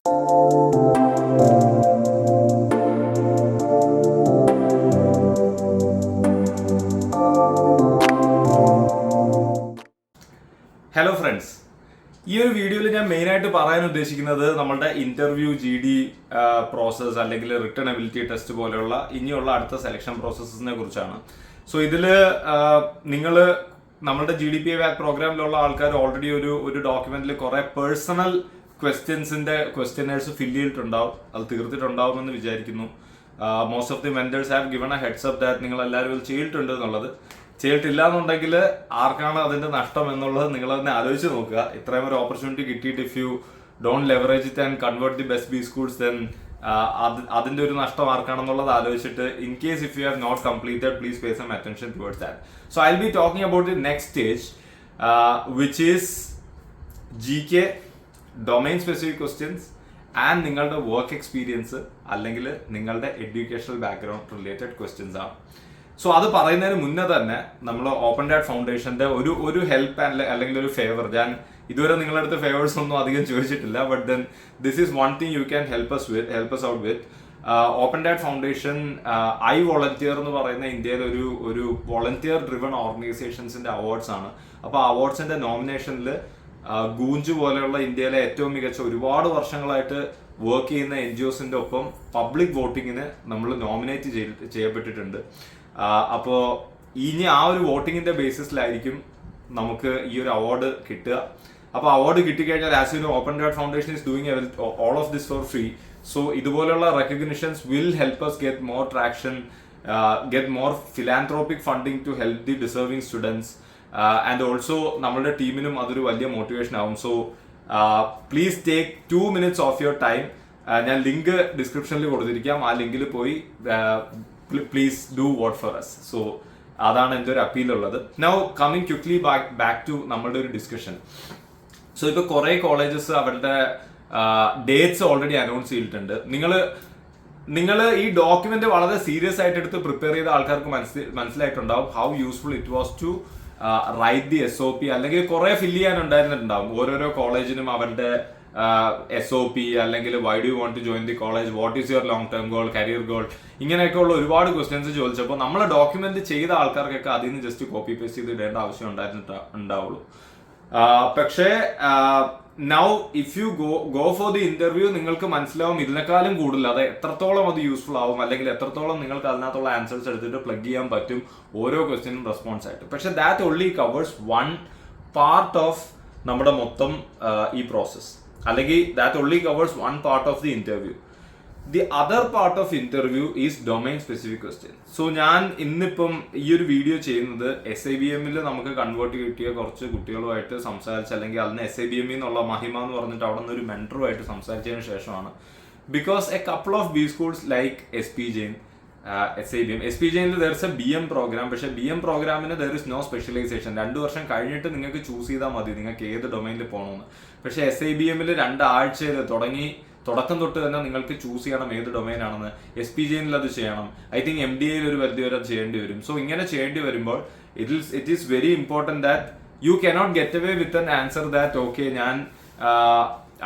Hello friends, ഈ ഒരു വീഡിയോയിൽ ഞാൻ മെയിനായിട്ട് പറയാൻ ഉദ്ദേശിക്കുന്നത് നമ്മളുടെ ഇന്റർവ്യൂ GD പ്രോസസ്സ് അല്ലെങ്കിൽ റിട്ടൺ എബിലിറ്റി ടെസ്റ്റ് പോലെയുള്ള ഇനിയുള്ള അടുത്ത സെലക്ഷൻ പ്രോസസ്സിനെ കുറിച്ചാണ്. സോ ഇതിൽ നിങ്ങൾ നമ്മളുടെ GDPA വാക് പ്രോഗ്രാമിലുള്ള ആൾക്കാർ ഓൾറെഡി ഒരു ഡോക്യുമെന്റിൽ കുറെ പേഴ്സണൽ ക്വസ്റ്റ്യനേഴ്സ് ഫില്ല് ചെയ്തിട്ടുണ്ടാവും. അത് തീർത്തിട്ടുണ്ടാവുമെന്ന് വിചാരിക്കുന്നു. Most of the vendors have given a heads up that നിങ്ങൾ എല്ലാവരും ഇത് ചെയ്തിട്ടുണ്ട് എന്നുള്ളത്. ചെയ്തിട്ടില്ല എന്നുണ്ടെങ്കിൽ ആർക്കാണ് അതിന്റെ നഷ്ടം എന്നുള്ളത് നിങ്ങൾ തന്നെ ആലോചിച്ച് നോക്കുക. ഇത്രയും ഒരു ഓപ്പർച്യൂണിറ്റി കിട്ടിയിട്ട് if you don't leverage it and convert the best B schools then അതിന്റെ ഒരു നഷ്ടം ആർക്കാണെന്നുള്ളത് ആലോചിച്ചിട്ട് in case if you have not completed please pay some attention towards that. So I will be talking about the next stage which is GK domain specific questions and നിങ്ങളുടെ work experience അല്ലെങ്കിൽ നിങ്ങളുടെ educational background related questions ആണ്. So അത് പറയുന്നതിന് മുന്നേ തന്നെ നമ്മൾ open ഡാറ്റ് ഫൗണ്ടേഷന്റെ ഒരു ഹെൽപ്പ് അല്ലെങ്കിൽ ഒരു ഫേവർ, ഞാൻ ഇതുവരെ നിങ്ങളുടെ അടുത്ത് ഫേവേഴ്സ് ഒന്നും അധികം ചോദിച്ചിട്ടില്ല, but then this is one thing you can help us out with. Open data foundation I volunteer എന്ന് പറയുന്ന ഇന്ത്യയിലെ ഒരു വോളണ്ടിയർ ഡ്രിവൺ ഓർഗനൈസേഷൻസിന്റെ അവാർഡ്സ് ആണ്. അപ്പോൾ അവാർഡ്സിന്റെ നോമിനേഷനിൽ ഗൂഞ്ച് പോലെയുള്ള ഇന്ത്യയിലെ ഏറ്റവും മികച്ച ഒരുപാട് വർഷങ്ങളായിട്ട് വർക്ക് ചെയ്യുന്ന NGOസിന്റെ ഒപ്പം പബ്ലിക് വോട്ടിങ്ങിന് നമ്മൾ നോമിനേറ്റ് ചെയ്യപ്പെട്ടിട്ടുണ്ട്. അപ്പോൾ ഇനി ആ ഒരു വോട്ടിങ്ങിന്റെ ബേസിസിലായിരിക്കും നമുക്ക് ഈ ഒരു അവാർഡ് കിട്ടുക. അപ്പോൾ അവാർഡ് കിട്ടിക്കഴിഞ്ഞാൽ as you know open data foundation is doing all of this for free. So ഇതുപോലെയുള്ള recognitions will help us get more traction, get more philanthropic funding to help the deserving students and also നമ്മളുടെ ടീമിനും അതൊരു വലിയ motivation ആവും. So please take 2 minutes of your time. ഞാൻ link ഡിസ്ക്രിപ്ഷനിൽ കൊടുത്തിരിക്കാം. ആ ലിങ്കിൽ പോയി please do vote for us. So അതാണ് എൻ്റെ ഒരു അപ്പീലുള്ളത്. Now coming quickly back to നമ്മളുടെ ഒരു ഡിസ്കഷൻ. സോ ഇപ്പൊ കുറെ കോളേജസ് അവരുടെ ഡേറ്റ്സ് ഓൾറെഡി അനൗൺസ് ചെയ്തിട്ടുണ്ട്. നിങ്ങൾ ഈ ഡോക്യുമെന്റ് വളരെ സീരിയസ് ആയിട്ട് എടുത്ത് പ്രിപ്പയർ ചെയ്ത ആൾക്കാർക്ക് മനസ്സിലായിട്ടുണ്ടാവും how useful it was to write the SOP, അല്ലെങ്കിൽ കുറെ ഫില്ല് ചെയ്യാനുണ്ടായിരുന്നിട്ടുണ്ടാവും. ഓരോരോ കോളേജിനും അവരുടെ SOP അല്ലെങ്കിൽ why do you want to join the college, what is your long term goal, career goal, ഇങ്ങനെയൊക്കെ ഉള്ള ഒരുപാട് ക്വസ്റ്റ്യൻസ് ചോദിച്ചപ്പോൾ നമ്മളെ ഡോക്യുമെന്റ് ചെയ്ത ആൾക്കാർക്കൊക്കെ അതിൽ നിന്ന് ജസ്റ്റ് കോപ്പി പേസ്റ്റ് ചെയ്ത് ഇടേണ്ട ആവശ്യം ഉണ്ടാവുള്ളൂ. പക്ഷേ now if you go for the interview നിങ്ങൾക്ക് മനസ്സിലാവും ഇതിനേക്കാളും കൂടുതൽ അത് എത്രത്തോളം അത് യൂസ്ഫുൾ ആവും, അല്ലെങ്കിൽ എത്രത്തോളം നിങ്ങൾക്ക് അതിനകത്തുള്ള ആൻസേഴ്സ് എടുത്തിട്ട് പ്ലഗ് ചെയ്യാൻ പറ്റും ഓരോ ക്വസ്റ്റ്യനും റെസ്പോൺസ് ആയിട്ട്. പക്ഷെ that only covers one part of നമ്മുടെ മൊത്തം ഈ പ്രോസസ്, അല്ലെങ്കിൽ that only covers one part of the interview. The other part of interview is domain specific question. So ഞാൻ ഇന്നിപ്പം ഈ ഒരു വീഡിയോ ചെയ്യുന്നത് SIBM നമുക്ക് കൺവേർട്ട് കിട്ടിയ കുറച്ച് കുട്ടികളുമായിട്ട് സംസാരിച്ച്, അല്ലെങ്കിൽ അതിന് SIBM എന്നുള്ള മഹിമ എന്ന് പറഞ്ഞിട്ട് അവിടെ നിന്ന് ഒരു മെൻറ്ററുമായിട്ട് സംസാരിച്ചതിന് ശേഷമാണ്. Because a couple of B schools like SP Jain, SP Jainൽ there is a BM program. പക്ഷേ BM പ്രോഗ്രാമിന് there is no specialization. 2 വർഷം കഴിഞ്ഞിട്ട് നിങ്ങൾക്ക് ചൂസ് ചെയ്താൽ മതി നിങ്ങൾക്ക് ഏത് ഡൊമൈനിൽ പോകണമെന്ന്. പക്ഷേ SIBM 2 ആഴ്ചയിൽ തുടക്കം തൊട്ട് തന്നെ നിങ്ങൾക്ക് ചൂസ് ചെയ്യണം ഏത് ഡൊമൈൻ ആണെന്ന്. SP Jainൽ അത് ചെയ്യണം. ഐ തിങ്ക് MDAയിൽ ഒരു പരിധി വരെ അത് ചെയ്യേണ്ടി വരും. സോ ഇങ്ങനെ ചെയ്യേണ്ടി വരുമ്പോൾ it is very important that you cannot get away with an answer that okay ഞാൻ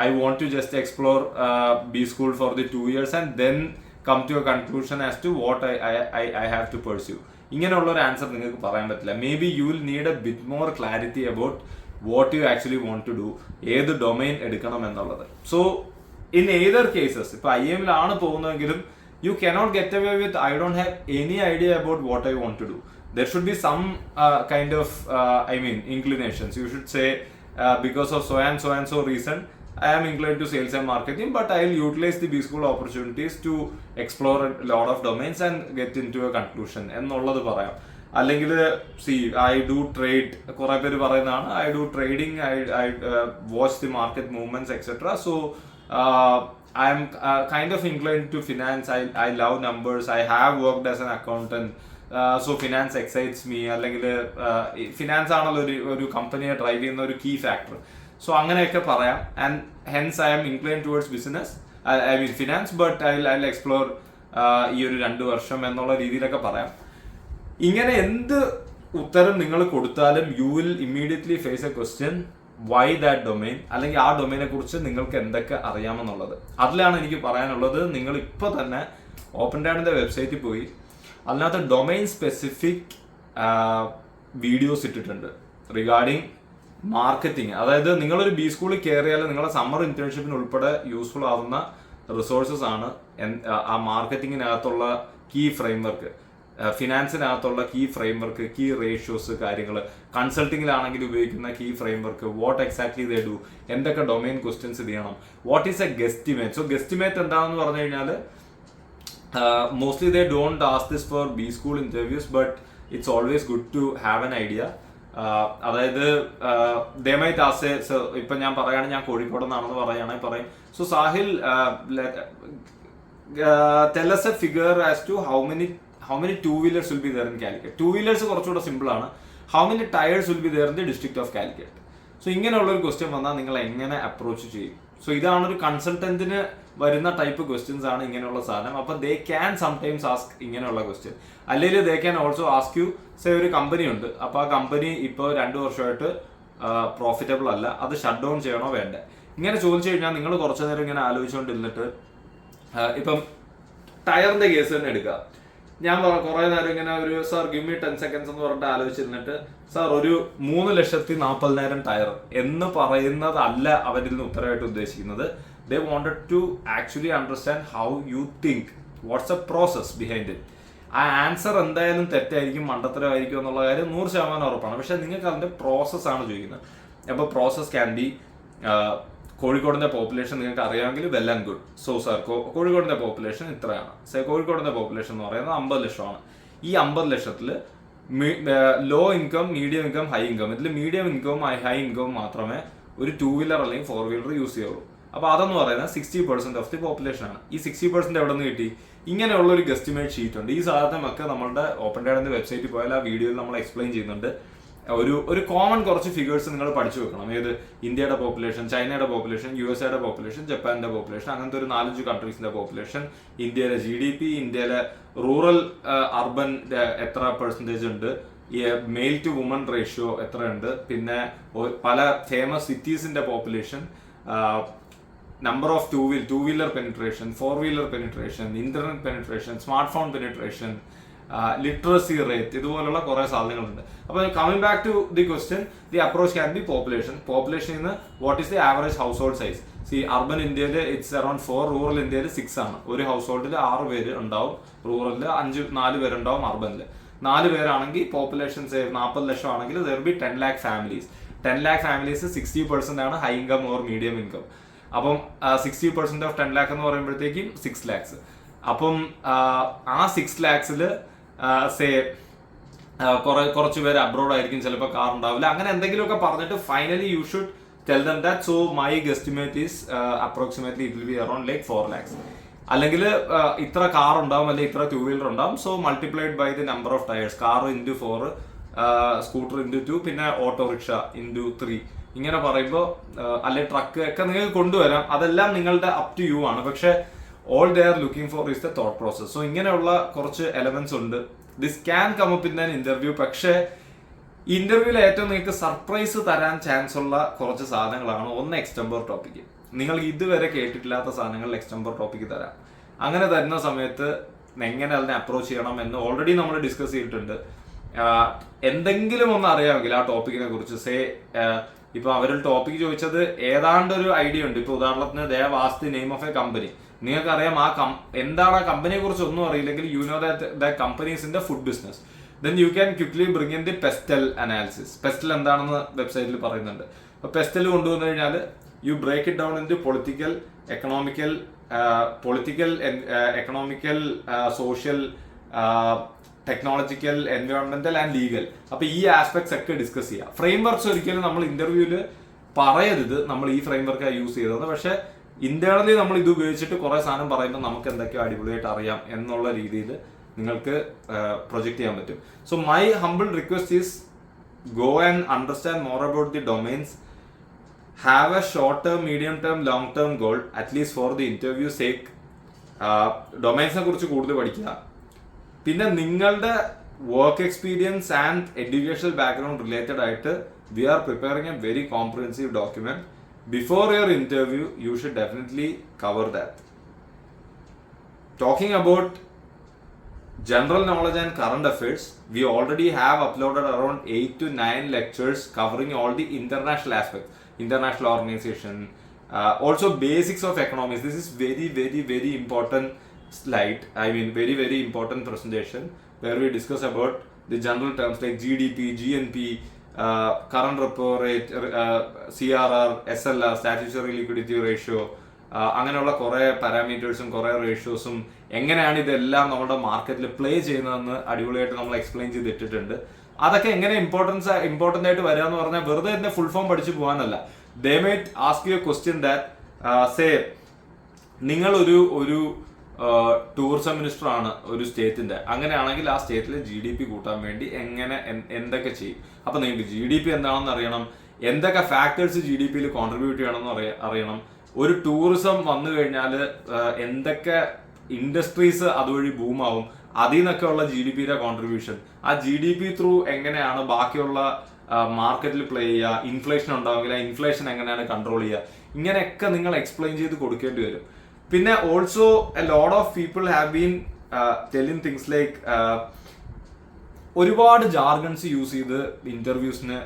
I want to just explore B school for the 2 years and then come to a conclusion as to what I have to pursue. ഇങ്ങനെയുള്ള ഒരു answer നിങ്ങൾക്ക് പറയാൻ പറ്റില്ല. Maybe you will need a bit more clarity about what you actually want to do, ഏത് domain എടുക്കണം എന്നുള്ളത്. So in either cases, ഇപ്പൊ IIM പോകുന്നതെങ്കിലും you cannot get away with I don't have any idea about what I want to do. There should be some kind of inclinations. You should say because of so and so reason I am inclined to sales and marketing, but I will utilize the B school opportunities to explore a lot of domains and get into a conclusion എന്നുള്ളത് പറയാം. അല്ലെങ്കിൽ I do trade, കുറെ പേര് പറയുന്നതാണ് I do trading, I watch the market movements etc. So I am kind of inclined to finance. I love numbers. I have worked as an accountant. So finance excites me. അല്ലെങ്കിൽ finance ആണല്ലോ ഒരു കമ്പനിയെ drive ചെയ്യുന്ന ഒരു key factor. So അങ്ങനെയൊക്കെ പറയാം. And hence I am incline towards business, I mean finance, but I explore ഈ ഒരു 2 വർഷം എന്നുള്ള രീതിയിലൊക്കെ പറയാം. ഇങ്ങനെ എന്ത് ഉത്തരം നിങ്ങൾ കൊടുത്താലും you will immediately face a question why that domain, അല്ലെങ്കിൽ ആ ഡൊമൈനെ കുറിച്ച് നിങ്ങൾക്ക് എന്തൊക്കെ അറിയാമെന്നുള്ളത്. അതിലാണ് എനിക്ക് പറയാനുള്ളത്. നിങ്ങൾ ഇപ്പോൾ തന്നെ ഓപ്പൺ ഡാഡിൻ്റെ വെബ്സൈറ്റിൽ പോയി അതിനകത്ത് ഡൊമൈൻ സ്പെസിഫിക് വീഡിയോസ് ഇട്ടിട്ടുണ്ട് റിഗാർഡിങ് മാർക്കറ്റിംഗ്. അതായത് നിങ്ങളൊരു ബി സ്കൂളിൽ കയറിയാൽ നിങ്ങളുടെ സമ്മർ ഇന്റേൺഷിപ്പിന് ഉൾപ്പെടെ യൂസ്ഫുൾ ആവുന്ന റിസോഴ്സസ് ആണ് ആ മാർക്കറ്റിങ്ങിനകത്തുള്ള കീ ഫ്രെയിംവർക്ക്, ഫിനാൻസിനകത്തുള്ള കീ ഫ്രെയിംവർക്ക്, കീ റേഷ്യോസ് കാര്യങ്ങൾ, കൺസൾട്ടിങ്ങിലാണെങ്കിൽ ഉപയോഗിക്കുന്ന key framework, what exactly they do, എന്തൊക്കെ ഡൊമൈൻ ക്വസ്റ്റ്യൻസ് ഇത് ചെയ്യണം, what is a guesstimate. So guesstimate എന്താണെന്ന് പറഞ്ഞു കഴിഞ്ഞാൽ mostly they don't ask this for B school interviews, but it's always good to have an idea. അതായത് they might ask, ഇപ്പം ഞാൻ പറയുകയാണെങ്കിൽ ഞാൻ കോഴിക്കോട് നിന്നാണെന്ന് പറയുകയാണെങ്കിൽ പറയും, so Sahil tell us a figure as to how many two-wheelers will be there in Calicut. Two-wheelers കുറച്ചുകൂടെ simple ആണ്. How many tires will be there in the district of Calicut? So ഇങ്ങനെയുള്ളൊരു ക്വസ്റ്റ്യൻ വന്നാൽ നിങ്ങൾ എങ്ങനെ അപ്രോച്ച് ചെയ്യും? So ഇതാണ് ഒരു കൺസൾട്ടന്റിന് വരുന്ന ടൈപ്പ് ക്വസ്റ്റ്യൻസ് ആണ് ഇങ്ങനെയുള്ള സാധനം. അപ്പോൾ ദേ ക്യാൻ സംടൈംസ് ആസ്ക് ഇങ്ങനെയുള്ള ക്വസ്റ്റ്യൻ. അല്ലെങ്കിൽ they can also ask you, say ഒരു കമ്പനി ഉണ്ട്, അപ്പോൾ ആ കമ്പനി ഇപ്പോൾ 2 വർഷമായിട്ട് പ്രോഫിറ്റബിൾ അല്ല, അത് ഷട്ട് ഡൗൺ ചെയ്യണോ വേണ്ടേ? ഇങ്ങനെ ചോദിച്ചു കഴിഞ്ഞാൽ നിങ്ങൾ കുറച്ചു നേരം ഇങ്ങനെ ആലോചിച്ചുകൊണ്ടിരുന്നിട്ട് ഇപ്പം ടയറിന്റെ കേസ് തന്നെ എടുക്കുക. ഞാൻ കുറെ നേരം ഇങ്ങനെ ഒരു സാർ ഗിവ് മീ 10 seconds എന്ന് പറഞ്ഞിട്ട് ആലോചിച്ചിരുന്നിട്ട് സാർ ഒരു 3,40,000 ടയർ എന്ന് പറയുന്നതല്ല അവരിൽ നിന്ന് ഉത്തരവായിട്ട് ഉദ്ദേശിക്കുന്നത്. They wanted to actually understand how you think, what's the process behind it. ആ ആൻസർ എന്തായാലും തെറ്റായിരിക്കും, മണ്ടത്തരമായിരിക്കും എന്നുള്ള കാര്യം 100% ഉറപ്പാണ്. പക്ഷെ നിങ്ങൾക്ക് അതിന്റെ പ്രോസസ് ആണ് ചോദിക്കുന്നത്. അപ്പോൾ പ്രോസസ് ക്യാൻ ബി കോഴിക്കോടിന്റെ പോപ്പുലേഷൻ നിങ്ങൾക്ക് അറിയാമെങ്കിൽ well and good. So sir കോഴിക്കോടിന്റെ പോപ്പുലേഷൻ ഇത്രയാണ്. കോഴിക്കോടിന്റെ പോപ്പുലേഷൻ എന്ന് പറയുന്നത് 50 ലക്ഷമാണ്. ഈ 50 ലക്ഷത്തിൽ low income, medium income, high income, ഇതിൽ മീഡിയം ഇൻകവും ഹൈ ഇൻകവും മാത്രമേ ഒരു 2-വീലർ അല്ലെങ്കിൽ 4-വീലർ യൂസ് ചെയ്യുള്ളൂ. അപ്പോൾ അതെന്ന് പറയുന്നത് 60% ഓഫ് ദി പോപ്പുലേഷൻ ആണ്. ഈ 60% എവിടെ നിന്ന് കിട്ടി? ഇങ്ങനെയുള്ള ഒരു ഗസ്റ്റിമേറ്റ് ഷീറ്റ് ഉണ്ട്. ഈ സാധനമൊക്കെ നമ്മുടെ ഓപ്പൺ ഡാഡിന്റെ വെബ്സൈറ്റിൽ പോയാൽ ആ വീഡിയോയിൽ നമ്മൾ എക്സ്പ്ലെയിൻ ചെയ്യുന്നുണ്ട്. ഒരു കോമൺ കുറച്ച് ഫിഗേഴ്സ് നിങ്ങൾ പഠിച്ചു വെക്കണം. ഏത് ഇന്ത്യയുടെ പോപ്പുലേഷൻ, ചൈനയുടെ പോപ്പുലേഷൻ, USA പോപ്പുലേഷൻ, ജപ്പാന്റെ പോപ്പുലേഷൻ, അങ്ങനത്തെ ഒരു 4-5 കൺട്രീസിന്റെ പോപ്പുലേഷൻ, ഇന്ത്യയിലെ GDP, ഇന്ത്യയിലെ റൂറൽ അർബൻ എത്ര പെർസെൻറ്റേജ് ഉണ്ട്, മെയിൽ ടു വുമൺ റേഷ്യോ എത്രയുണ്ട്, പിന്നെ പല ഫേമസ് സിറ്റീസിന്റെ population, number of two wheeler penetration, four wheeler penetration, internet penetration, smart phone penetration, literacy rate, ഇതുപോലുള്ള കുറെ സാധനങ്ങളുണ്ട്. അപ്പോൾ coming back to the question, the approach can be പോപ്പുലേഷനിൽ നിന്ന് what is the average household size. Urban ഇന്ത്യയിൽ it's around 4, rural ഇന്ത്യയിൽ 6 ആണ്. ഒരു ഹൗസ് ഹോൾഡിൽ 6 പേര് ഉണ്ടാവും, റൂറലിൽ 4 പേരുണ്ടാവും, അർബനിൽ 4 പേരാണെങ്കിൽ പോപ്പുലേഷൻ 40 ലക്ഷം ആണെങ്കിൽ there be 10 lakh families. 10 lakh families 60% ആണ് high income or medium income. അപ്പം 60% ഓഫ് 10 lakh എന്ന് പറയുമ്പോഴത്തേക്കും 6 lakhs. അപ്പം ആ 6 lakhsൽ കുറച്ച് പേര് അബ്രോഡ് ആയിരിക്കും, ചിലപ്പോൾ കാർ ഉണ്ടാവില്ല, അങ്ങനെ എന്തെങ്കിലുമൊക്കെ പറഞ്ഞിട്ട് finally you should tell them that so my guesstimate is approximately it will be around like 4 lakhs. അല്ലെങ്കിൽ ഇത്ര കാർ ഉണ്ടാവും, അല്ലെങ്കിൽ ഇത്ര 2-വീലർ ഉണ്ടാവും, so multiplied by the number of tyres, car into 4, scooter into 2, പിന്നെ ഓട്ടോറിക്ഷ ഇൻറ്റു 3, ഇങ്ങനെ പറയുമ്പോൾ അല്ലെങ്കിൽ ട്രക്ക് ഒക്കെ നിങ്ങൾക്ക് കൊണ്ടുവരാം. അതെല്ലാം നിങ്ങളുടെ അപ് ടു യു ആണ്. പക്ഷെ all they are looking for is the thought process. So ഇങ്ങനെയുള്ള കുറച്ച് എലമെന്റ്സ് ഉണ്ട്. This can come up in an interview. പക്ഷേ ഇന്റർവ്യൂവിൽ ഏറ്റവും നിങ്ങൾക്ക് സർപ്രൈസ് തരാൻ ചാൻസ് ഉള്ള കുറച്ച് സാധനങ്ങളാണ്. ഒന്ന് എക്സ്റ്റംബർ ടോപ്പിക്. നിങ്ങൾ ഇതുവരെ കേട്ടിട്ടില്ലാത്ത സാധനങ്ങൾ എക്സ്റ്റംബർ ടോപ്പിക്ക് തരാം. അങ്ങനെ തരുന്ന സമയത്ത് എങ്ങനെ അതിനെ അപ്രോച്ച് ചെയ്യണം എന്ന് ഓൾറെഡി നമ്മൾ ഡിസ്കസ് ചെയ്തിട്ടുണ്ട്. എന്തെങ്കിലും ഒന്ന് അറിയാമെങ്കിൽ ആ ടോപ്പിക്കിനെ കുറിച്ച് ഇപ്പൊ അവരൊരു ടോപ്പിക് ചോദിച്ചത് ഏതാണ്ട് ഒരു ഐഡിയ ഉണ്ട്. ഇപ്പൊ ഉദാഹരണത്തിന് they have asked the name of a company. നിങ്ങൾക്കറിയാം എന്താണ് ആ കമ്പനിയെ കുറിച്ച് ഒന്നും അറിയില്ലെങ്കിൽ you know that company is in the food business, then you can quickly bring in the PESTEL analysis. PESTEL എന്താണെന്ന് വെബ്സൈറ്റിൽ പറയുന്നുണ്ട്. അപ്പൊ പെസ്റ്റൽ കൊണ്ടുവന്നു കഴിഞ്ഞാൽ you break it down into political, economical, social, technological, എൻവയോൺമെന്റൽ ആൻഡ് ലീഗൽ. അപ്പൊ ഈ aspects ഒക്കെ ഡിസ്കസ് ചെയ്യാം. ഫ്രെയിംവർക്ക്സ് ഒരിക്കലും നമ്മൾ ഇന്റർവ്യൂവിൽ പറയരുത് നമ്മൾ ഈ ഫ്രെയിംവർക്കാണ് യൂസ് ചെയ്തത്. പക്ഷെ ഇന്റേണലി നമ്മൾ ഇത് ഉപയോഗിച്ചിട്ട് കുറെ സാധനം പറയുമ്പോൾ നമുക്ക് എന്തൊക്കെയോ അടിപൊളിയായിട്ട് അറിയാം എന്നുള്ള രീതിയിൽ നിങ്ങൾക്ക് പ്രൊജക്ട് ചെയ്യാൻ പറ്റും. So my humble request is go and understand more about the domains. Have a short term, medium term, long term goal at least for the interview sake. ഡൊമൈൻസിനെ കുറിച്ച് കൂടുതൽ പഠിക്കുക. പിന്നെ നിങ്ങളുടെ work experience and educational background related ആയിട്ട് we are preparing a very comprehensive document. Before your interview, you should definitely cover that. Talking about general knowledge and current affairs, we already have uploaded around 8 to 9 lectures covering all the international aspects, international organization, also basics of economics. This is very, very, very important slide. I mean, very, very important presentation where we discuss about the general terms like GDP, GNP, current repo rate, CRR, SLR, statutory liquidity ratio, അങ്ങനെയുള്ള കുറേ പാരാമീറ്റേഴ്സും കുറേ റേഷ്യോസും എങ്ങനെയാണ് ഇതെല്ലാം നമ്മുടെ മാർക്കറ്റിൽ play ചെയ്യുന്നതെന്ന് അടിപൊളിയായിട്ട് നമ്മൾ എക്സ്പ്ലെയിൻ ചെയ്തിട്ടിട്ടുണ്ട്. അതൊക്കെ എങ്ങനെ ഇമ്പോർട്ടൻ്റ് ആയിട്ട് വരിക എന്ന് പറഞ്ഞാൽ വെറുതെ തന്നെ ഫുൾ ഫോം പഠിച്ചു പോകാനല്ല. They might ask you a question that say നിങ്ങളൊരു ടൂറിസം മിനിസ്റ്റർ ആണ് ഒരു സ്റ്റേറ്റിന്റെ, അങ്ങനെയാണെങ്കിൽ ആ സ്റ്റേറ്റിലെ GDP കൂട്ടാൻ വേണ്ടി എന്തൊക്കെ ചെയ്യും? അപ്പൊ നിങ്ങൾക്ക് GDP എന്താണെന്ന് അറിയണം, എന്തൊക്കെ ഫാക്ടേഴ്സ് GDPയിൽ കോൺട്രിബ്യൂട്ട് ചെയ്യണമെന്ന് അറിയണം. ഒരു ടൂറിസം വന്നു കഴിഞ്ഞാൽ എന്തൊക്കെ ഇൻഡസ്ട്രീസ് അതുവഴി ബൂമാവും, അതിൽ നിന്നൊക്കെ ഉള്ള GDPയുടെ കോൺട്രിബ്യൂഷൻ, ആ GDP ത്രൂ എങ്ങനെയാണ് ബാക്കിയുള്ള മാർക്കറ്റിൽ പ്ലേ ചെയ്യുക, ഇൻഫ്ലേഷൻ ഉണ്ടാവുമെങ്കിൽ ആ ഇൻഫ്ലേഷൻ എങ്ങനെയാണ് കൺട്രോൾ ചെയ്യുക, ഇങ്ങനെയൊക്കെ നിങ്ങൾ എക്സ്പ്ലെയിൻ ചെയ്ത് കൊടുക്കേണ്ടി വരും. പിന്നെ also A lot of people have been telling things like ഒരുപാട് ജാർഗൺസ് യൂസ് ചെയ്ത് ഇന്റർവ്യൂസിന്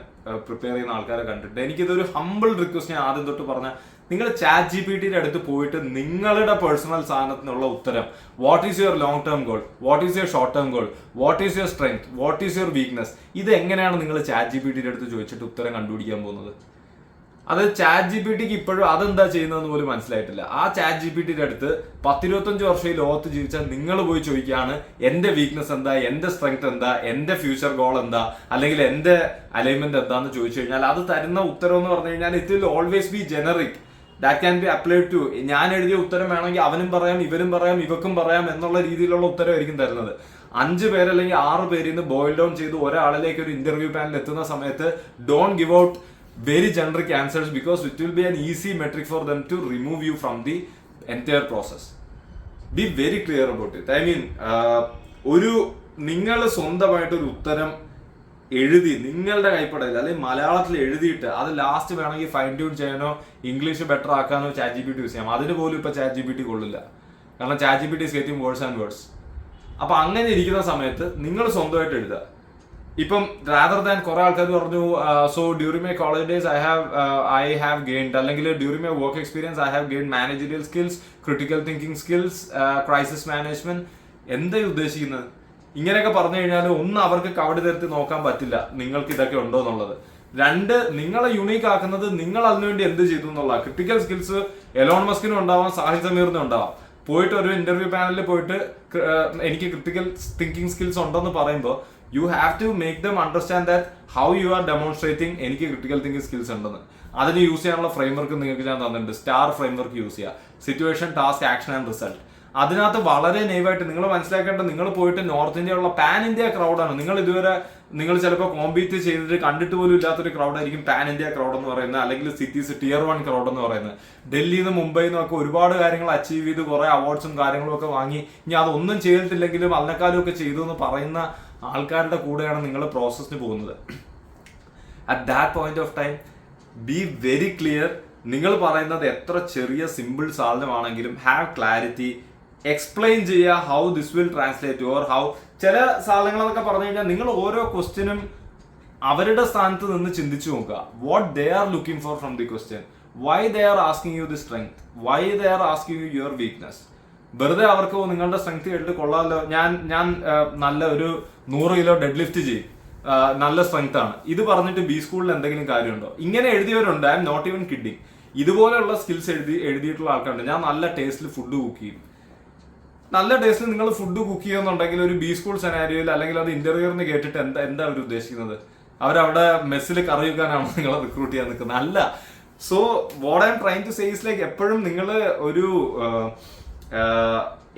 പ്രിപ്പയർ ചെയ്യുന്ന ആൾക്കാരെ കണ്ടിട്ട് എനിക്കിതൊരു ഹംബിൾ റിക്വസ്റ്റ് ഞാൻ ആദ്യം തൊട്ട് പറഞ്ഞ, നിങ്ങൾ ChatGPTയുടെ അടുത്ത് പോയിട്ട് നിങ്ങളുടെ പേഴ്സണൽ സാധനത്തിനുള്ള ഉത്തരം, what is your long term goal, what is your short term goal, what is your strength, what is your weakness, ഇത് എങ്ങനെയാണ് നിങ്ങൾ ChatGPTയുടെ അടുത്ത് ചോദിച്ചിട്ട് ഉത്തരം കണ്ടുപിടിക്കാൻ പോകുന്നത്? അത് ChatGPTക്ക് ഇപ്പോഴും അതെന്താ ചെയ്യുന്നതെന്ന് പോലും മനസ്സിലായിട്ടില്ല. ആ ChatGPTയുടെ അടുത്ത് 10-25 വർഷം ഈ ലോകത്ത് ജീവിച്ചാൽ നിങ്ങൾ പോയി ചോദിക്കുകയാണ് എന്റെ വീക്ക്നെസ് എന്താ, എന്റെ സ്ട്രെങ്ത് എന്താ, എന്റെ ഫ്യൂച്ചർ ഗോൾ എന്താ, അല്ലെങ്കിൽ എന്റെ അലൈൻമെന്റ് എന്താന്ന് ചോദിച്ചു കഴിഞ്ഞാൽ അത് തരുന്ന ഉത്തരം എന്ന് പറഞ്ഞു കഴിഞ്ഞാൽ it will always be generic. That can be applied to, ഞാൻ എഴുതിയ ഉത്തരം വേണമെങ്കിൽ അവനും പറയാം, ഇവരും പറയാം, ഇവക്കും പറയാം എന്നുള്ള രീതിയിലുള്ള ഉത്തരമായിരിക്കും തരുന്നത്. 5 പേര് അല്ലെങ്കിൽ 6 പേരിൽ നിന്ന് ബോയിൽ ഡൗൺ ചെയ്ത് ഒരാളിലേക്ക് ഒരു ഇന്റർവ്യൂ പാനൽ എത്തുന്ന സമയത്ത് don't give out very generic answers because it will be an easy metric for them to remove you from the entire process. Be very clear about it. I mean, നിങ്ങൾ സ്വന്തമായിട്ടൊരു ഉത്തരം എഴുതി നിങ്ങളുടെ കൈപ്പടയിൽ അല്ലെങ്കിൽ മലയാളത്തിൽ എഴുതിയിട്ട് അത് ലാസ്റ്റ് വേണമെങ്കിൽ ഫൈൻ ട്യൂൺ ചെയ്യാനോ ഇംഗ്ലീഷ് ബെറ്റർ ആക്കാനോ ChatGPT യൂസ് ചെയ്യാം. അതിന് പോലും ഇപ്പൊ ChatGPT കൊള്ളില്ല, കാരണം ChatGPT is getting worse and worse. അപ്പൊ അങ്ങനെ ഇരിക്കുന്ന സമയത്ത് നിങ്ങൾ സ്വന്തമായിട്ട് എഴുതുക. ഇപ്പം റാദർ ദാൻ കുറെ ആൾക്കാർ പറഞ്ഞു so during my college days I have gained, അല്ലെങ്കിൽ during my work experience I have gained managerial skills, critical thinking skills, crisis management. എന്താ ഉദ്ദേശിക്കുന്നത്? ഇങ്ങനെയൊക്കെ പറഞ്ഞു കഴിഞ്ഞാൽ ഒന്ന് അവർക്ക് കവടി തരത്തി നോക്കാൻ പറ്റില്ല നിങ്ങൾക്ക് ഇതൊക്കെ ഉണ്ടോ എന്നുള്ളത്. 2, നിങ്ങളെ യുണീക്ക് ആക്കുന്നത് നിങ്ങൾ അതിനുവേണ്ടി എന്ത് ചെയ്തു എന്നുള്ള. ക്രിട്ടിക്കൽ സ്കിൽസ് എലോൺ മസ്കിനും ഉണ്ടാവാം, സാഹിൽ സമീറിനും ഉണ്ടാവാം. പോയിട്ട് ഒരു ഇന്റർവ്യൂ പാനലിൽ പോയിട്ട് എനിക്ക് ക്രിട്ടിക്കൽ തിങ്കിങ് സ്കിൽസ് ഉണ്ടെന്ന് പറയുമ്പോൾ you have to make them understand that how you are demonstrating എനിക്ക് ക്രിട്ടിക്കൽ തിങ്കിങ് സ്കിൽസ് ഉണ്ടെന്ന്. അതിന് യൂസ് ചെയ്യാനുള്ള ഫ്രെയിംവർക്ക് നിങ്ങൾക്ക് ഞാൻ തന്നിട്ടുണ്ട്. സ്റ്റാർ ഫ്രെയിംവർക്ക് യൂസ് ചെയ്യുക, situation, task, action and result. അതിനകത്ത് വളരെ നെയ്വായിട്ട് നിങ്ങൾ മനസ്സിലാക്കേണ്ടത്, നിങ്ങൾ പോയിട്ട് നോർത്ത് ഇന്ത്യയുള്ള പാൻ ഇന്ത്യ ക്രൗഡാണ്. നിങ്ങൾ ചിലപ്പോൾ കോമ്പീറ്റ് ചെയ്തിട്ട് കണ്ടിട്ട് പോലും ഇല്ലാത്തൊരു ക്രൗഡായിരിക്കും പാൻ ഇന്ത്യ ക്രൗഡ് എന്ന് പറയുന്നത്, അല്ലെങ്കിൽ സിറ്റീസ് Tier 1 ക്രൗഡ് എന്ന് പറയുന്നത്. ഡൽഹിയിൽ നിന്ന് മുംബൈയിൽ നിന്നൊക്കെ ഒരുപാട് കാര്യങ്ങൾ അച്ചീവ് ചെയ്ത് കുറെ അവാർഡ്സും കാര്യങ്ങളും ഒക്കെ വാങ്ങി ഇനി അതൊന്നും ചെയ്തിട്ടില്ലെങ്കിലും അതിനേക്കാളും ഒക്കെ ചെയ്തു എന്ന് പറയുന്ന ആൾക്കാരുടെ കൂടെയാണ് നിങ്ങൾ പ്രോസസ്സിന് പോകുന്നത്. At that point of time be very clear. നിങ്ങൾ പറയുന്നത് എത്ര ചെറിയ സിമ്പിൾ സാധനമാണെങ്കിലും ഹാവ് ക്ലാരിറ്റി, എക്സ്പ്ലെയിൻ ചെയ്യുക how this will translate or how. ചില സാധനങ്ങളൊക്കെ പറഞ്ഞു കഴിഞ്ഞാൽ നിങ്ങൾ ഓരോ ക്വസ്റ്റ്യനും അവരുടെ സ്ഥാനത്ത് നിന്ന് ചിന്തിച്ചു നോക്കുക. What they are looking for from the question, why they are asking you the strength, why they are asking you your weakness. വെറുതെ അവർക്ക് നിങ്ങളുടെ സ്ട്രെങ്ത് കേട്ടിട്ട് കൊള്ളാമല്ലോ, ഞാൻ നല്ല ഒരു 100 കിലോ ഡെഡ് ലിഫ്റ്റ് ചെയ്യും, നല്ല സ്ട്രെങ്ത് ആണ്, ഇത് പറഞ്ഞിട്ട് ബി സ്കൂളിൽ എന്തെങ്കിലും കാര്യമുണ്ടോ? ഇങ്ങനെ എഴുതിയവരുണ്ട്. I'm not even kidding. ഇതുപോലെയുള്ള സ്കിൽസ് എഴുതിയിട്ടുള്ള ആൾക്കാരുണ്ട്. ഞാൻ നല്ല ടേസ്റ്റിൽ ഫുഡ് കുക്ക് ചെയ്യും. നല്ല ടേസ്റ്റിൽ നിങ്ങൾ ഫുഡ് കുക്ക് ചെയ്യുന്നുണ്ടെങ്കിൽ ഒരു ബി സ്കൂൾ സെനാരിയോയിൽ അല്ലെങ്കിൽ അത് ഇന്റർവ്യൂറിന് കേട്ടിട്ട് എന്താ അവർ ഉദ്ദേശിക്കുന്നത്? അവരവിടെ മെസ്സിൽ കറി വെക്കാനാണോ നിങ്ങളെ റിക്രൂട്ട് ചെയ്യാൻ നിൽക്കുന്നത്? അല്ല. So what I am trying to say is like എപ്പോഴും നിങ്ങൾ ഒരു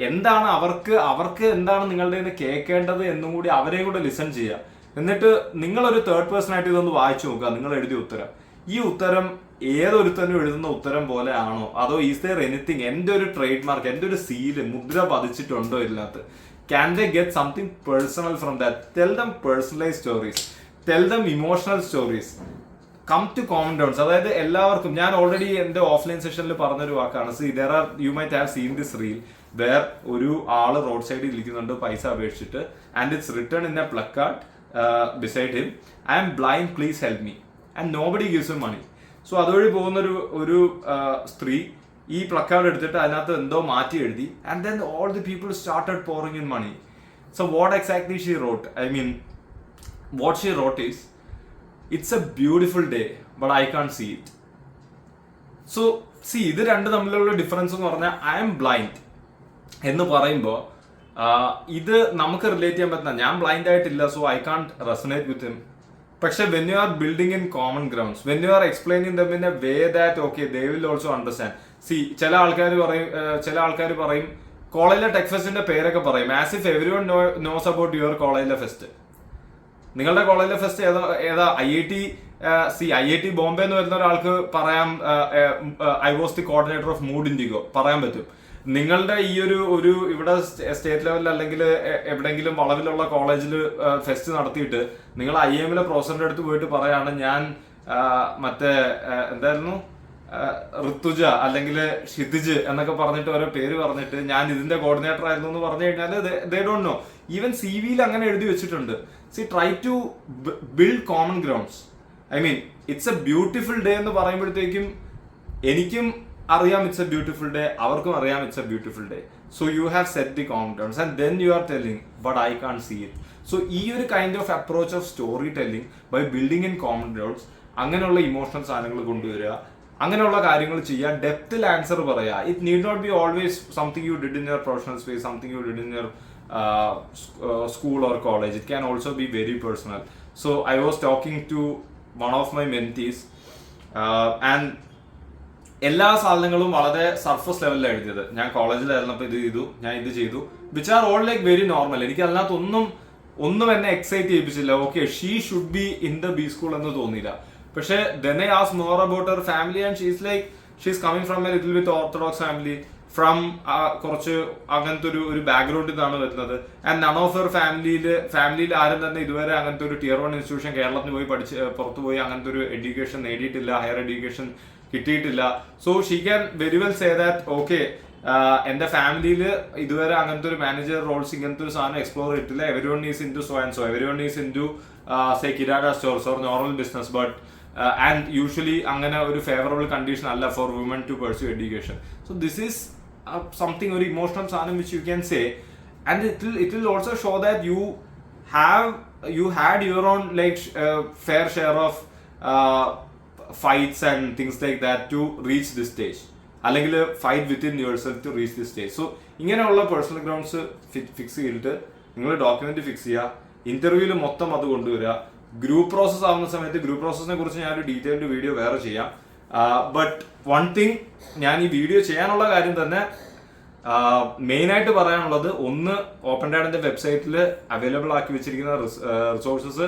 എന്താണ് അവർക്ക് എന്താണ് നിങ്ങളുടെ നിന്ന് കേൾക്കേണ്ടത് എന്നും കൂടി അവരെയും കൂടെ ലിസൺ ചെയ്യുക. എന്നിട്ട് നിങ്ങളൊരു തേർഡ് പേഴ്സൺ ആയിട്ട് ഇതൊന്ന് വായിച്ചു നോക്കുക. നിങ്ങൾ എഴുതിയ ഉത്തരം, ഈ ഉത്തരം ഏതൊരുത്തനും എഴുതുന്ന ഉത്തരം പോലെ ആണോ, അതോ ഈസ് ദെയർ എനിത്തിങ്, എൻ്റെ ഒരു ട്രേഡ് മാർക്ക്, എൻ്റെ ഒരു സീല്, മുദ്ര പതിച്ചിട്ടുണ്ടോ ഇതിനകത്ത്? Can they get something personal from that? Tell them personalise stories, tell them emotional stories. Come to common grounds. അതായത് എല്ലാവർക്കും, ഞാൻ ഓൾറെഡി എന്റെ ഓഫ്ലൈൻ സെഷനിൽ പറഞ്ഞൊരു വാക്കാണ്, see there are, you might have seen this reel where ഒരു ആള് road സൈഡിൽ ഇരിക്കുന്നുണ്ട് പൈസ അപേക്ഷിച്ചിട്ട്, and it's return in a placard beside him, I am blind, please help me, and nobody gives him money. So അതുവഴി പോകുന്ന ഒരു സ്ത്രീ ഈ പ്ലക്കാർഡ് എടുത്തിട്ട് അതിനകത്ത് എന്തോ മാറ്റി എഴുതി, and then all the people started pouring in money. So what exactly she wrote, I mean what she wrote is, it's a beautiful day but I can't see it. So see, ഇത് രണ്ട് തമ്മിലുള്ള difference എന്ന് പറഞ്ഞാൽ I am blind എന്ന് പറയുമ്പോൾ ഇത് നമുക്ക് relate ചെയ്യാൻ പറ്റുന്ന, ഞാൻ ബ്ലൈൻഡ് ആയിട്ടില്ല, so I can't resonate with him. പക്ഷെ when you are building in common grounds, when you are explaining them in a way that okay they will also understand. See ചില ആൾക്കാർ പറയും കോളേജിലെ ടെക് ഫെസ്റ്റിന്റെ പേരൊക്കെ പറയും as if everyone knows about your കോളേജിലെ fest. നിങ്ങളുടെ കോളേജിലെ ഫെസ്റ്റ് ഏതാ IIT ബോംബെ എന്ന് വരുന്ന ഒരാൾക്ക് പറയാം I was the coordinator of mood IndiGo പറയാൻ പറ്റും. നിങ്ങളുടെ ഈ ഒരു ഇവിടെ സ്റ്റേറ്റ് ലെവലിൽ അല്ലെങ്കിൽ എവിടെയെങ്കിലും വളവിലുള്ള കോളേജിൽ ഫെസ്റ്റ് നടത്തിയിട്ട് നിങ്ങൾ IIMലെ പ്രൊഫസറിന്റെ അടുത്ത് പോയിട്ട് പറയാണ് ഞാൻ മറ്റേ എന്തായിരുന്നു ഋതുജ അല്ലെങ്കിൽ ഷിതിജ് എന്നൊക്കെ പറഞ്ഞിട്ട് ഓരോ പേര് പറഞ്ഞിട്ട് ഞാൻ ഇതിന്റെ കോർഡിനേറ്റർ ആയിരുന്നു എന്ന് പറഞ്ഞു കഴിഞ്ഞാൽ ദേ ഡോണ്ട് നോ. ഈവൻ CV-യിൽ അങ്ങനെ എഴുതി വെച്ചിട്ടുണ്ട്. See try to build common grounds. I mean it's a beautiful day എന്ന് പറയുമ്പോഴത്തേക്കും എനിക്കും അറിയാം ഇറ്റ്സ് എ ബ്യൂട്ടിഫുൾ ഡേ, അവർക്കും അറിയാം it's a beautiful day. So you have set the common grounds and then you are telling but I can't see it. So ഈ ഒരു kind of approach of story telling by building in common grounds, അങ്ങനെയുള്ള emotional സാധനങ്ങൾ കൊണ്ടുവരിക, അങ്ങനെയുള്ള കാര്യങ്ങൾ ചെയ്യുക, ഡെപ്തിൽ answer പറയുക. It need not be always something you did in your professional space, something you did in your school or college. It can also be very personal. So I was talking to one of my mentees and എല്ലാ സാധനങ്ങളും വളരെ surface ലെവലിലാണ് എഴുതിയത്. ഞാൻ കോളേജിലായിരുന്നപ്പോൾ ഇത് ചെയ്തു which are all like very normal. എനിക്ക് അതിനകത്ത് ഒന്നും എന്നെ എക്സൈറ്റ് ചെയ്യിപ്പിച്ചില്ല. Okay she should be in the B school എന്ന് തോന്നിയില്ല. പക്ഷെ then I asked more about her family and she's coming from a little bit orthodox family, from കുറച്ച് അങ്ങനത്തെ ഒരു ബാക്ക്ഗ്രൗണ്ടിൽ നിന്നാണ് വരുന്നത്. ആൻഡ് നൺ ഓഫ് ഹർ ഫാമിലിയിൽ ആരും തന്നെ ഇതുവരെ അങ്ങനത്തെ ഒരു Tier 1 ഇൻസ്റ്റിറ്റ്യൂഷൻ കേരളത്തിൽ പോയി പുറത്തു പോയി അങ്ങനത്തെ ഒരു എഡ്യൂക്കേഷൻ നേടിയിട്ടില്ല, ഹയർ എഡ്യൂക്കേഷൻ കിട്ടിയിട്ടില്ല. So she can very well say that okay എന്റെ ഫാമിലിയിൽ ഇതുവരെ അങ്ങനത്തെ ഒരു മാനേജർ റോൾസ് ഇങ്ങനത്തെ ഒരു സാധനം എക്സ്പ്ലോർ ചെയ്തിട്ടില്ല. Everyone is into so and so, everyone is into say kirana stores or normal business, but and usually അങ്ങനെ ഒരു ഫേവറബിൾ കണ്ടീഷൻ അല്ല for women to pursue education. So this is something very emotional sanam which you can say, and it will also show that you had your own like fair share of fights and things like that to reach this stage, അല്ലെങ്കിൽ fight within yourself to reach this stage. So ഇങ്ങനെയുള്ള personal grounds fix ചെയ്തിട്ട് നിങ്ങൾ document fix ചെയ്യുക, ഇന്റർവ്യൂവിൽ മൊത്തം അത് കൊണ്ടുവരിക. Group process ആവുന്ന സമയത്ത് ഗ്രൂപ്പ് പ്രോസസ്സിനെ കുറിച്ച് ഞാനൊരു ഡീറ്റെയിൽഡ് വീഡിയോ വേറെ ചെയ്യാം. ബട്ട് വൺ തിങ് ഞാൻ ഈ വീഡിയോ ചെയ്യാനുള്ള കാര്യം തന്നെ മെയിനായിട്ട് പറയാനുള്ളത്, ഒന്ന് ഓപ്പൺ ഡാഡിന്റെ വെബ്സൈറ്റിൽ അവൈലബിൾ ആക്കി വെച്ചിരിക്കുന്ന റിസോഴ്സസ്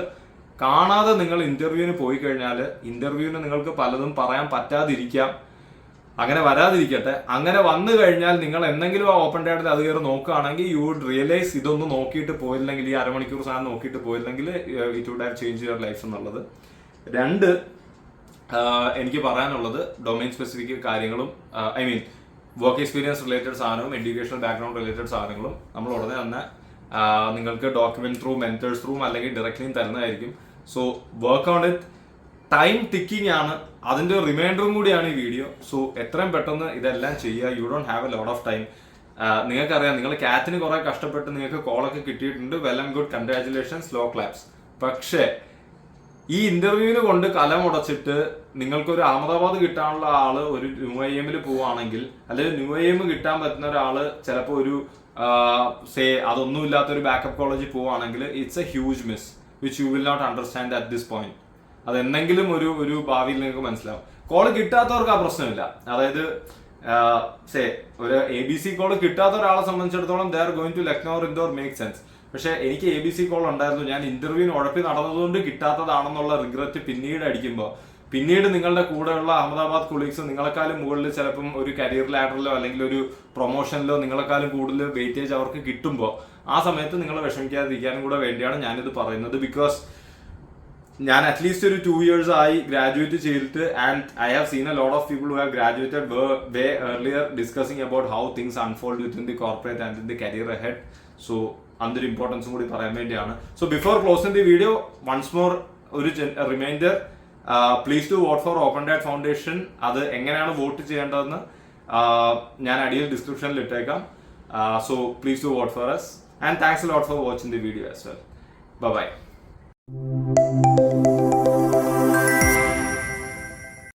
കാണാതെ നിങ്ങൾ ഇന്റർവ്യൂവിന് പോയി കഴിഞ്ഞാൽ ഇന്റർവ്യൂവിന് നിങ്ങൾക്ക് പലതും പറയാൻ പറ്റാതിരിക്കാം. അങ്ങനെ വരാതിരിക്കട്ടെ. അങ്ങനെ വന്നു കഴിഞ്ഞാൽ നിങ്ങൾ എന്തെങ്കിലും ആ ഓപ്പൺ ഡാഡിൽ അത് കയറി നോക്കുകയാണെങ്കിൽ യു വുഡ് റിയലൈസ് ഇതൊന്നും നോക്കിയിട്ട് പോയില്ലെങ്കിൽ, ഈ അരമണിക്കൂർ സാധനം നോക്കിയിട്ട് പോയില്ലെങ്കിൽ it would have change your life എന്നുള്ളത്. രണ്ട്, എനിക്ക് പറയാനുള്ളത് ഡൊമൈൻ സ്പെസിഫിക് കാര്യങ്ങളും I mean work experience related സാധനവും എഡ്യൂക്കേഷണൽ ബാക്ക്ഗ്രൗണ്ട് റിലേറ്റഡ് സാധനങ്ങളും നമ്മൾ ഉടനെ തന്നെ നിങ്ങൾക്ക് ഡോക്യുമെന്റ് ത്രൂ മെന്റേഴ്സ് ത്രൂ അല്ലെങ്കിൽ ഡയറക്റ്റ്ലിയും തരുന്നതായിരിക്കും. So work on it. Time ticking ആണ്, അതിന്റെ റിമൈൻഡറും കൂടിയാണ് ഈ വീഡിയോ. സോ എത്രയും പെട്ടെന്ന് ഇതെല്ലാം ചെയ്യുക. You don't have a lot of time. നിങ്ങൾക്കറിയാം, നിങ്ങൾ കാറ്റിന് കുറെ കഷ്ടപ്പെട്ട് നിങ്ങൾക്ക് കോളൊക്കെ കിട്ടിയിട്ടുണ്ട്. Well and good, congratulations, low claps. പക്ഷേ ഈ ഇന്റർവ്യൂവിന് കൊണ്ട് കലമുടച്ചിട്ട് നിങ്ങൾക്കൊരു അഹമ്മദാബാദ് കിട്ടാനുള്ള ആള് ഒരു UIM പോവുകയാണെങ്കിൽ, അല്ലെങ്കിൽ UIM കിട്ടാൻ പറ്റുന്ന ഒരാള് ചിലപ്പോൾ ഒരു അതൊന്നും ഇല്ലാത്തൊരു ബാക്കപ്പ് കോളേജിൽ പോവുകയാണെങ്കിൽ it's a huge miss which you will not understand at this point. അതെന്തെങ്കിലും ഒരു ഭാവിയിൽ നിങ്ങൾക്ക് മനസ്സിലാവും. കോള് കിട്ടാത്തവർക്ക് ആ പ്രശ്നമില്ല. അതായത് ഒരു ABC കോള് കിട്ടാത്ത ഒരാളെ സംബന്ധിച്ചിടത്തോളം they are going to Lucknow or Indore make sense. പക്ഷെ എനിക്ക് ABC കോൾ ഉണ്ടായിരുന്നു, ഞാൻ ഇന്റർവ്യൂവിന് ഉഴപ്പി നടന്നതുകൊണ്ട് കിട്ടാത്തതാണെന്നുള്ള റിഗ്രറ്റ് പിന്നീട് നിങ്ങളുടെ കൂടെയുള്ള അഹമ്മദാബാദ് കൊളീഗ്സ് നിങ്ങളെക്കാളും മുകളിൽ ചിലപ്പം ഒരു കരിയർ ലാഡറിലോ അല്ലെങ്കിൽ ഒരു പ്രൊമോഷനിലോ നിങ്ങളെക്കാളും കൂടുതൽ വെയിറ്റേജ് അവർക്ക് കിട്ടുമ്പോൾ ആ സമയത്ത് നിങ്ങൾ വിഷമിക്കാതിരിക്കാനും കൂടെ വേണ്ടിയാണ് ഞാനിത് പറയുന്നത്. ബിക്കോസ് ഞാൻ അറ്റ്ലീസ്റ്റ് ഒരു 2 years ആയി ഗ്രാജുവേറ്റ് ചെയ്തിട്ട്, and I have seen a lot of people who have graduated way earlier discussing about how things unfold within the corporate and in the career ahead. So അതിന്റെ ഇമ്പോർട്ടൻസും കൂടി പറയാൻ വേണ്ടിയാണ്. So before closing the video, once more ഒരു reminder, please to vote for open data foundation. അത് എങ്ങനെയാണ് vote ചെയ്യേണ്ടതെന്ന് ഞാൻ അടിയിൽ ഡിസ്ക്രിപ്ഷനിൽ ഇട്ടേക്കാം. So please to vote for us, and thanks a lot for watching the video as well. Bye bye.